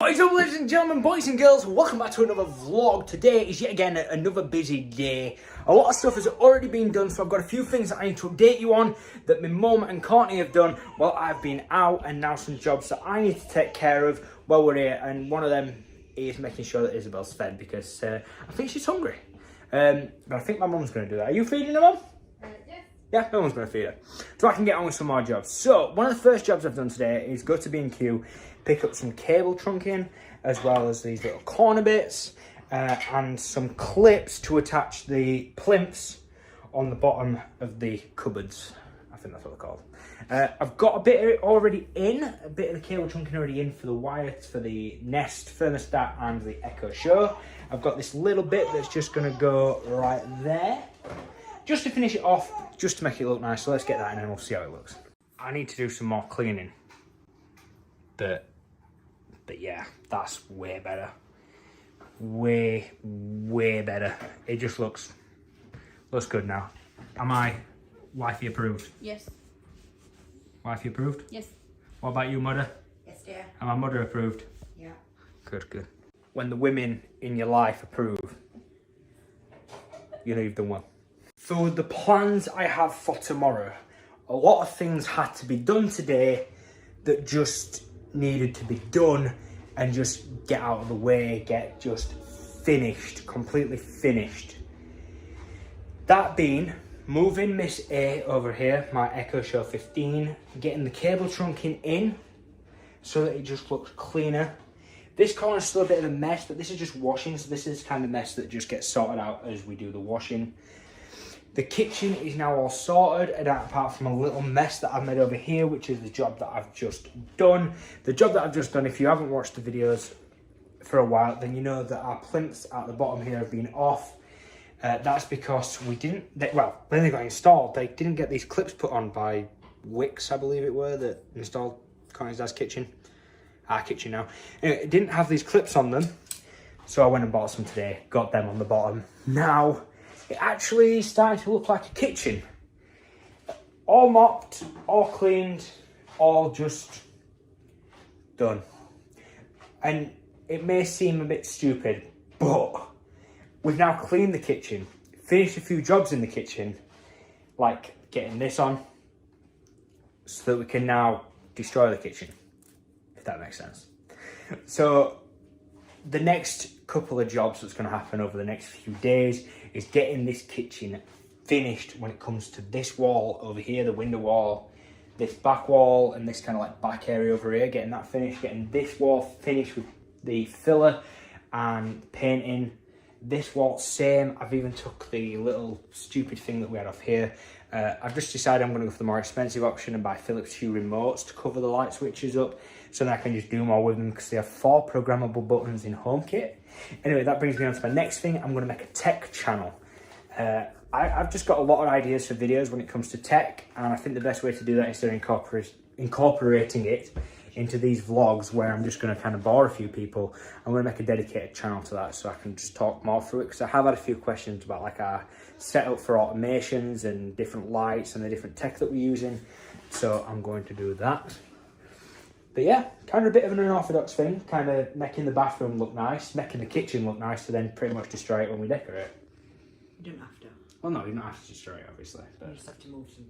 What is up, ladies and gentlemen, boys and girls? Welcome back to another vlog. Today is yet again another busy day. A lot of stuff has already been done, so I've got a few things that I need to update you on that my mum and Courtney have done while I've been out, and now some jobs that I need to take care of while we're here. And one of them is making sure that Isabel's fed because I think she's hungry. But I think my mum's going to do that. Are you feeding her, Mum? Yeah, no one's going to feed her. So I can get on with some more jobs. So, one of the first jobs I've done today is go to B&Q, pick up some cable trunking, as well as these little corner bits, and some clips to attach the plinths on the bottom of the cupboards. I think that's what they're called. I've got a bit of it already in, a bit of the cable trunking already in for the wires, for the Nest thermostat and the Echo Show. I've got this little bit that's just going to go right there, just to finish it off, just to make it look nice. So let's get that in and we'll see how it looks. I need to do some more cleaning, but yeah, that's way better. Way better. It just looks good now. Am I wifey approved? Yes. Wifey approved? Yes. What about you, mother? Yes, dear. Am I mother approved? Yeah. Good. When the women in your life approve, you know you've done well. So the plans I have for tomorrow, a lot of things had to be done today that just needed to be done and just get out of the way, get just finished, completely finished. That being, moving Miss A over here, my Echo Show 15, getting the cable trunking in so that it just looks cleaner. This corner's still a bit of a mess, but this is just washing, so this is kind of mess that just gets sorted out as we do the washing. The kitchen is now all sorted, and apart from a little mess that I've made over here, which is the job that I've just done. The job that I've just done, if you haven't watched the videos for a while, then you know that our plinths at the bottom here have been off. That's because when they got installed, they didn't get these clips put on by Wix, I believe it were, that installed Connie's dad's kitchen. Our kitchen now. Anyway, it didn't have these clips on them, so I went and bought some today, got them on the bottom. Now, it actually started to look like a kitchen. All mopped, all cleaned, all just done. And it may seem a bit stupid, but we've now cleaned the kitchen, finished a few jobs in the kitchen, like getting this on, so that we can now destroy the kitchen, if that makes sense. So the next couple of jobs that's going to happen over the next few days is getting this kitchen finished when it comes to this wall over here, the window wall, this back wall, and this kind of like back area over here, getting that finished, getting this wall finished with the filler and painting. This wall, same. I've even took the little stupid thing that we had off here. I've just decided I'm going to go for the more expensive option and buy Philips Hue remotes to cover the light switches up, so that I can just do more with them because they have 4 programmable buttons in HomeKit. Anyway, that brings me on to my next thing. I'm going to make a tech channel. I've just got a lot of ideas for videos when it comes to tech, and I think the best way to do that is to incorporating it into these vlogs where I'm just going to kind of bore a few people. I'm going to make a dedicated channel to that so I can just talk more through it, because I have had a few questions about like our setup for automations and different lights and the different tech that we're using. So I'm going to do that. But yeah, kind of a bit of an unorthodox thing, kind of making the bathroom look nice, making the kitchen look nice, to then pretty much destroy it when we decorate. You don't have to. Well, no, you don't have to destroy it, obviously. But You just have to move some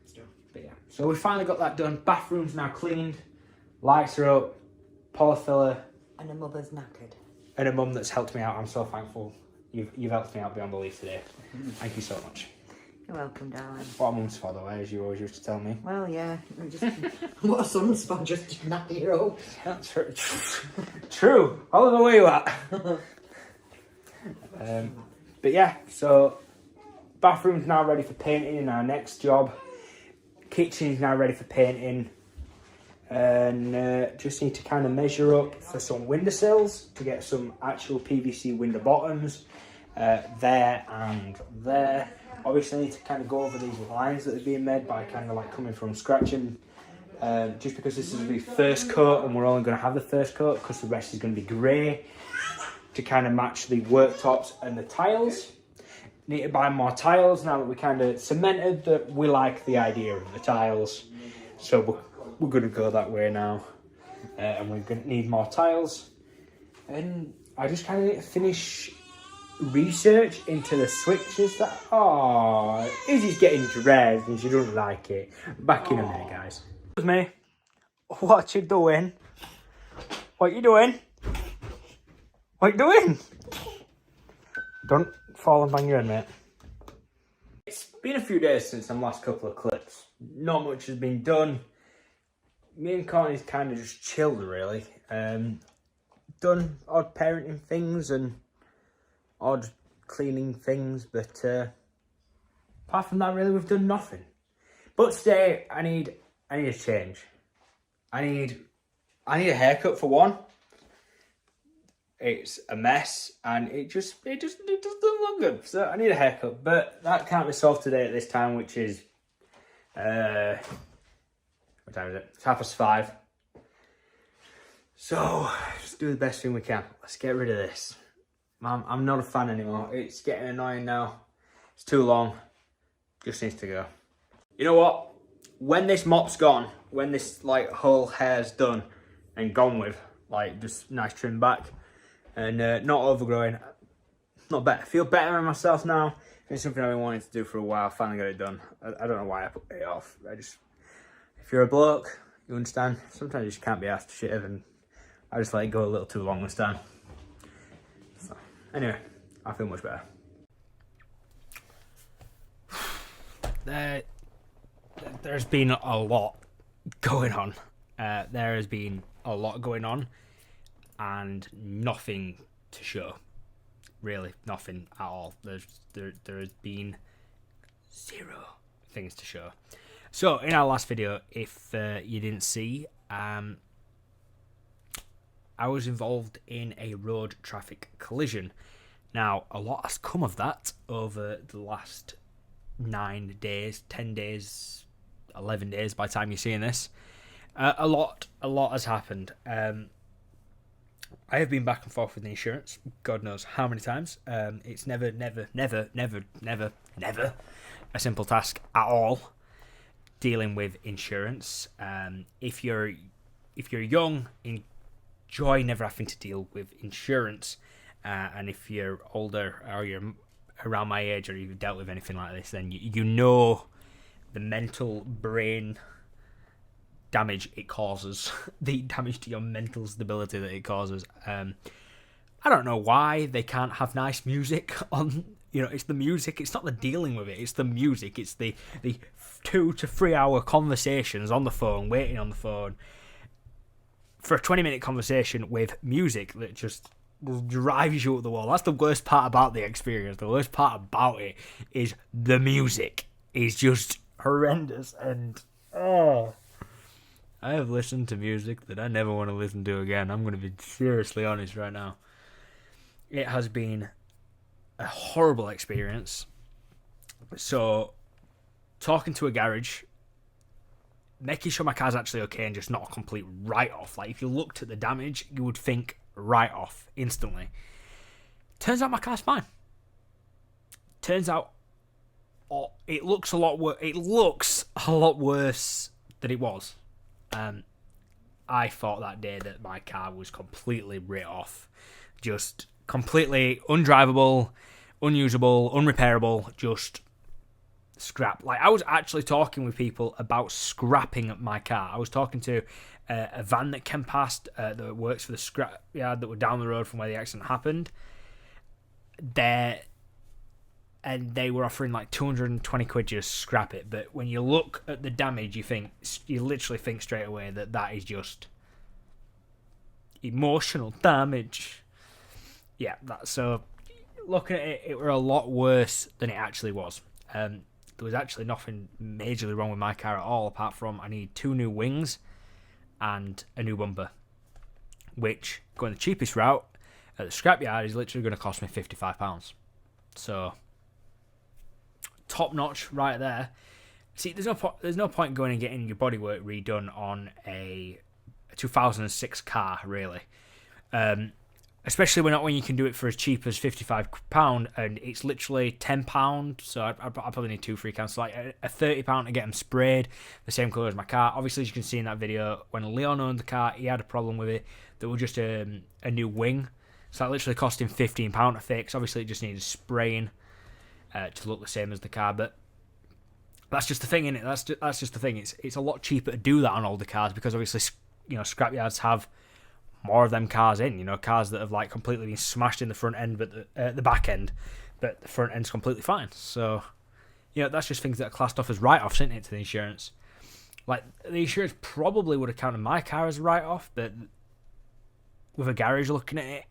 stuff. But yeah, so we finally got that done. Bathroom's now cleaned, lights are up, polyfiller. And a mother's knackered. And a mum that's helped me out. I'm so thankful. You've helped me out beyond belief today. Thank you so much. You're welcome, darling. What a mum's for, the way, as you always used to tell me. Well, yeah. Just, what a sunspot, just to nappy her up. That's true. Oliver, where you at? But yeah, so bathroom's now ready for painting in our next job. Kitchen's now ready for painting. And just need to kind of measure up for some windowsills to get some actual PVC window bottoms there and there. Obviously I need to kind of go over these lines that are being made by kind of like coming from scratch, and just because this is the first coat and we're only going to have the first coat because the rest is going to be grey to kind of match the worktops and the tiles. Need to buy more tiles now that we kind of cemented that we like the idea of the tiles, so we're going to go that way now. and we're going to need more tiles. And I just kind of need to finish research into the switches that... Oh, Izzy's getting dressed and she doesn't like it. Back in a minute, guys. Excuse me. What you doing? What you doing? What you doing? Don't fall and bang your head, mate. It's been a few days since the last couple of clips. Not much has been done. Me and Connie's kind of just chilled, really. Done odd parenting things and odd cleaning things, but apart from that, really, we've done nothing. But today, I need a change. I need a haircut for one. It's a mess, and it just doesn't look good. So I need a haircut, but that can't be solved today at this time, which is what time is it? It's 5:30. So just do the best thing we can. Let's get rid of this. I'm not a fan anymore. It's getting annoying now. It's too long. Just needs to go. You know what? When this mop's gone, when this like whole hair's done and gone with, like just nice trim back and not overgrowing, not better. I feel better in myself now. It's something I've been wanting to do for a while. Finally got it done. I don't know why I put it off. If you're a bloke, you understand. Sometimes you just can't be asked to shave, and I just let it go a little too long this time. So, anyway, I feel much better. There's been a lot going on. There has been a lot going on, and nothing to show. Really, nothing at all. There has been zero things to show. So, in our last video, if you didn't see, I was involved in a road traffic collision. Now, a lot has come of that over the last 9 days, 10 days, 11 days by the time you're seeing this. A lot has happened. I have been back and forth with the insurance, God knows how many times. It's never a simple task at all dealing with insurance. If you're young, enjoy never having to deal with insurance. And if you're older or you're around my age or you've dealt with anything like this, then you know the mental brain damage it causes, the damage to your mental stability that it causes. I don't know why they can't have nice music on. It's the music. It's not the dealing with it. It's the music. It's the 2 to 3 hour conversations on the phone, waiting on the phone for a 20-minute conversation with music that just drives you up the wall. That's the worst part about the experience. The worst part about it is the music is just horrendous. And I have listened to music that I never want to listen to again. I'm going to be seriously honest right now. It has been a horrible experience. So, talking to a garage, making sure my car's actually okay and just not a complete write-off. Like, if you looked at the damage, you would think write-off instantly. Turns out my car's fine. Turns out it looks a lot worse. It looks a lot worse than it was. I thought that day that my car was completely writ off, just completely undrivable, unusable, unrepairable, just scrap. Like, I was actually talking with people about scrapping my car. I was talking to a van that came past that works for the scrap yard that were down the road from where the accident happened. And they were offering like 220 quid just scrap it. But when you look at the damage, you literally think straight away that is just emotional damage. Yeah, so looking at it, it were a lot worse than it actually was. There was actually nothing majorly wrong with my car at all, apart from I need 2 new wings and a new bumper, which, going the cheapest route at the scrapyard, is literally going to cost me £55. So, top notch right there. See, there's no point going and getting your bodywork redone on a 2006 car, really. A Especially when you can do it for as cheap as £55 and it's literally £10. So I probably need 2 free cans. So like a £30 to get them sprayed the same colour as my car. Obviously, as you can see in that video, when Leon owned the car, he had a problem with it. There was just a new wing. So that literally cost him £15 to fix. Obviously, it just needed spraying to look the same as the car. But that's just the thing, isn't it? That's just the thing. It's a lot cheaper to do that on older cars because obviously, scrapyards have more of them cars in, cars that have like completely been smashed in the front end, but the back end, but the front end's completely fine. So, that's just things that are classed off as write-offs, isn't it, to the insurance? Like, the insurance probably would have counted my car as a write-off, but with a garage looking at it,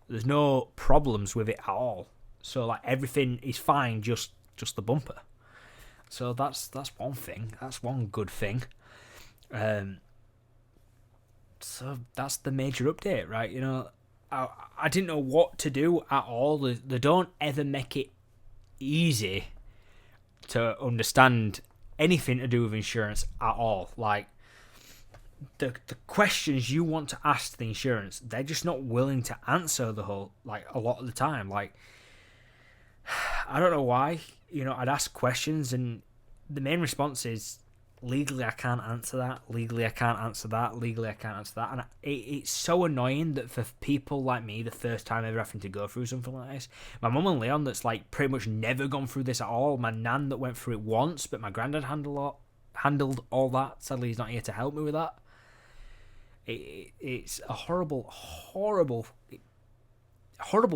there's no problems with it at all. So, like, everything is fine, just the bumper. So that's one thing. That's one good thing. So that's the major update, right? I didn't know what to do at all. They don't ever make it easy to understand anything to do with insurance at all. Like, the questions you want to ask the insurance, they're just not willing to answer a lot of the time. Like, I don't know why. I'd ask questions and the main response is, legally, I can't answer that. Legally, I can't answer that. Legally, I can't answer that. And it's so annoying that for people like me, the first time ever having to go through something like this, my mum and Leon, that's like pretty much never gone through this at all. My nan that went through it once, but my granddad handled all that. Sadly, he's not here to help me with that. It's a horrible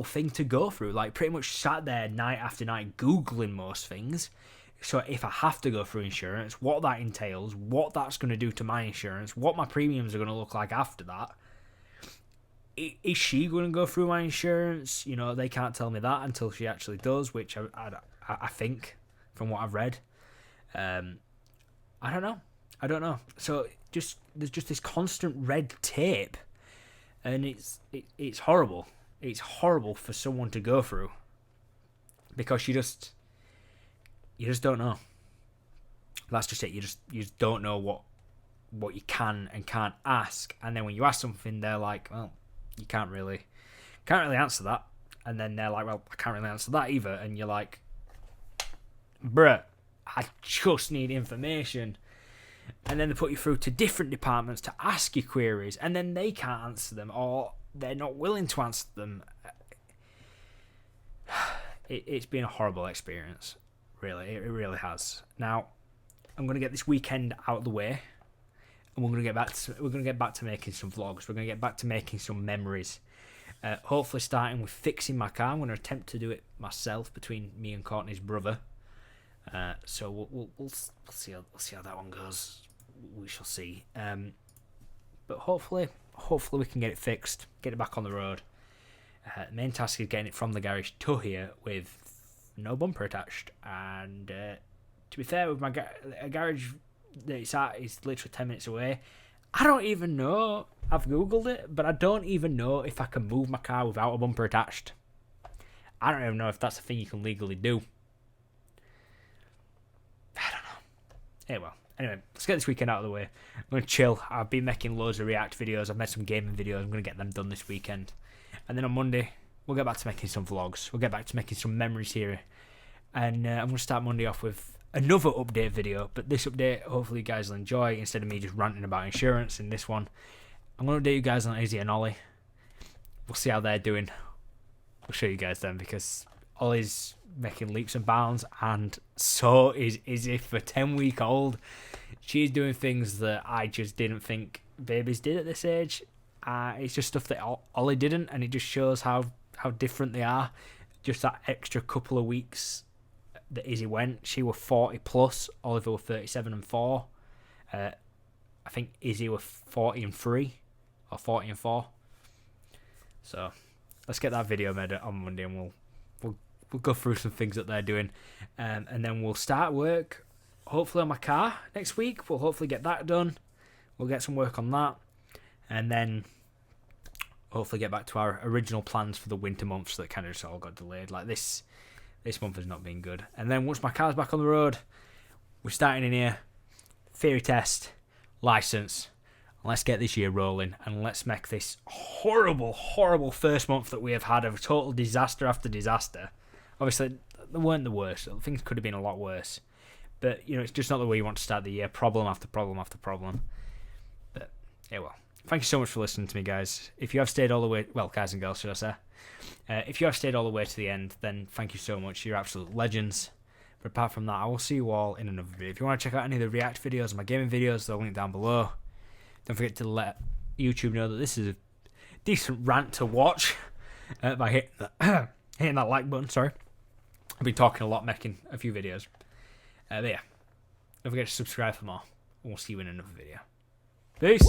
thing to go through. Like, pretty much sat there night after night Googling most things. So if I have to go through insurance, what that entails, what that's going to do to my insurance, what my premiums are going to look like after that. Is she going to go through my insurance? They can't tell me that until she actually does, which I think, from what I've read. I don't know. So there's just this constant red tape, and it's horrible. It's horrible for someone to go through because you just don't know. That's just it. You just don't know what you can and can't ask. And then when you ask something, they're like, well, you can't really answer that. And then they're like, well, I can't really answer that either. And you're like, bruh, I just need information. And then they put you through to different departments to ask you queries, and then they can't answer them, or they're not willing to answer them. It's been a horrible experience. Really, it really has. Now, I'm going to get this weekend out of the way, and we're going to get back to making some vlogs. We're going to get back to making some memories. Hopefully, starting with fixing my car. I'm going to attempt to do it myself between me and Courtney's brother. So we'll see how that one goes. We shall see. But hopefully we can get it fixed, get it back on the road. The main task is getting it from the garage to here with no bumper attached. And to be fair, with my garage that it's at is literally 10 minutes away. I don't even know. I've googled it, but I don't even know if I can move my car without a bumper attached. I don't even know if that's a thing you can legally do. I don't know. Anyway, let's get this weekend out of the way. I'm going to chill. I've been making loads of React videos. I've made some gaming videos. I'm going to get them done this weekend. And then on Monday, we'll get back to making some vlogs. We'll get back to making some memories here. And I'm going to start Monday off with another update video. But this update, hopefully you guys will enjoy. Instead of me just ranting about insurance in this one, I'm going to update you guys on Izzy and Ollie. We'll see how they're doing. We'll show you guys then, because Ollie's making leaps and bounds, and so is Izzy for 10-week-old. She's doing things that I just didn't think babies did at this age. It's just stuff that Ollie didn't, and it just shows how different they are. Just that extra couple of weeks that Izzy went, she was 40 plus, Oliver was 37 and 4. I think Izzy was 40 and 3, or 40 and 4. So let's get that video made on Monday, and we'll go through some things that they're doing, and then we'll start work hopefully on my car next week. We'll hopefully get that done. We'll get some work on that, and then hopefully get back to our original plans for the winter months that kind of just all got delayed. Like this month has not been good. And then once my car's back on the road, we're starting in here, theory test, license, Let's get this year rolling, and let's make this horrible, horrible first month that we have had of total disaster after disaster. Obviously, they weren't the worst. Things could have been a lot worse. But, it's just not the way you want to start the year. Problem after problem after problem. But, yeah, well. Thank you so much for listening to me, guys. If you have stayed all the way... Well, guys and girls, should I say. If you have stayed all the way to the end, then thank you so much. You're absolute legends. But apart from that, I will see you all in another video. If you want to check out any of the React videos, my gaming videos, they'll link down below. Don't forget to let YouTube know that this is a decent rant to watch by hitting that like button, sorry. I've been talking a lot, making a few videos. But yeah, don't forget to subscribe for more. And we'll see you in another video. Peace!